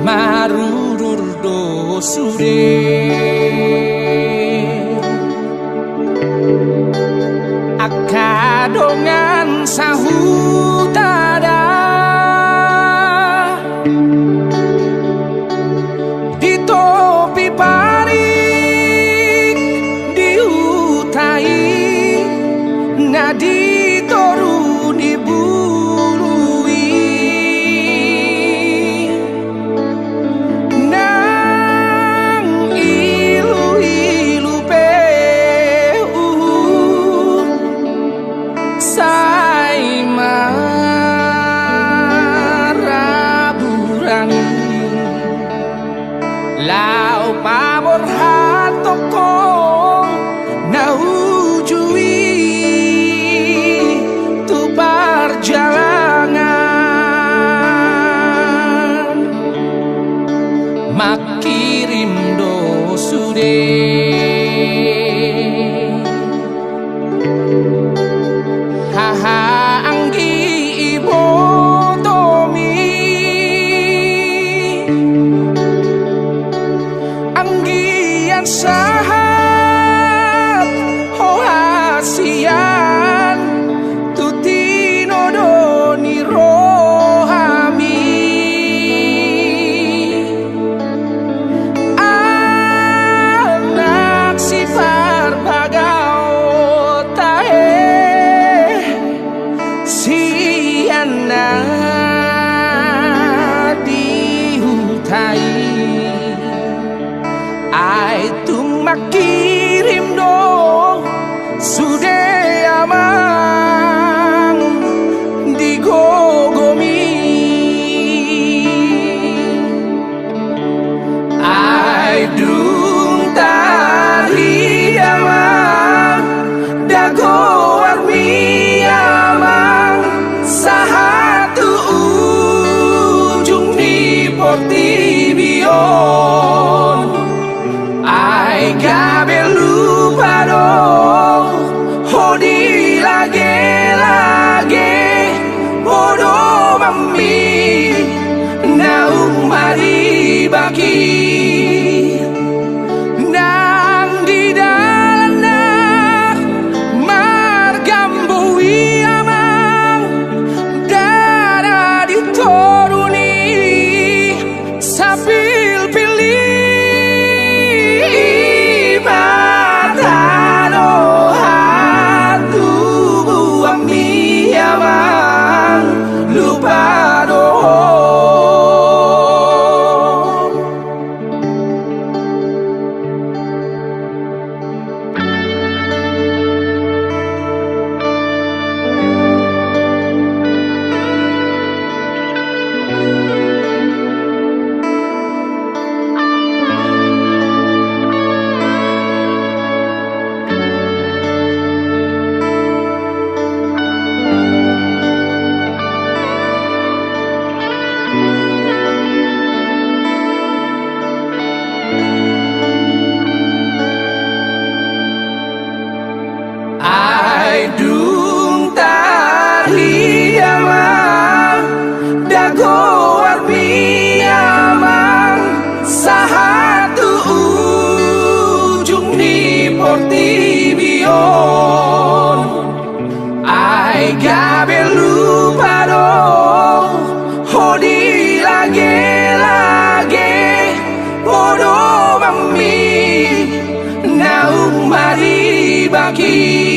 Marurur do sude akadongan sahutada di topi parik diutai nadi toru dibului nang ilu-ilu peu sai maraburani lau pamor hatoko naujui tu perjalanan makirim do sude haha anggi ibotomi anggian sahat hoasian tutino doni rohami anak sifar bagao tahe siana dihutai ai tung makirim dong sude amang digogomi ai dung tari amang dago armi amang sahatu ujung di Portibion ai gabe lupa dong hodi lage bodoh mami naung mari baki nang di dalana margambui amang dara ditoruni sapil pilih matano hatu ami amang lupa dong ai dung tari amang dago armi amang sahatu ujung di Portibion ai gabe lupa dong hodi lage bodoh mami naung mari bagi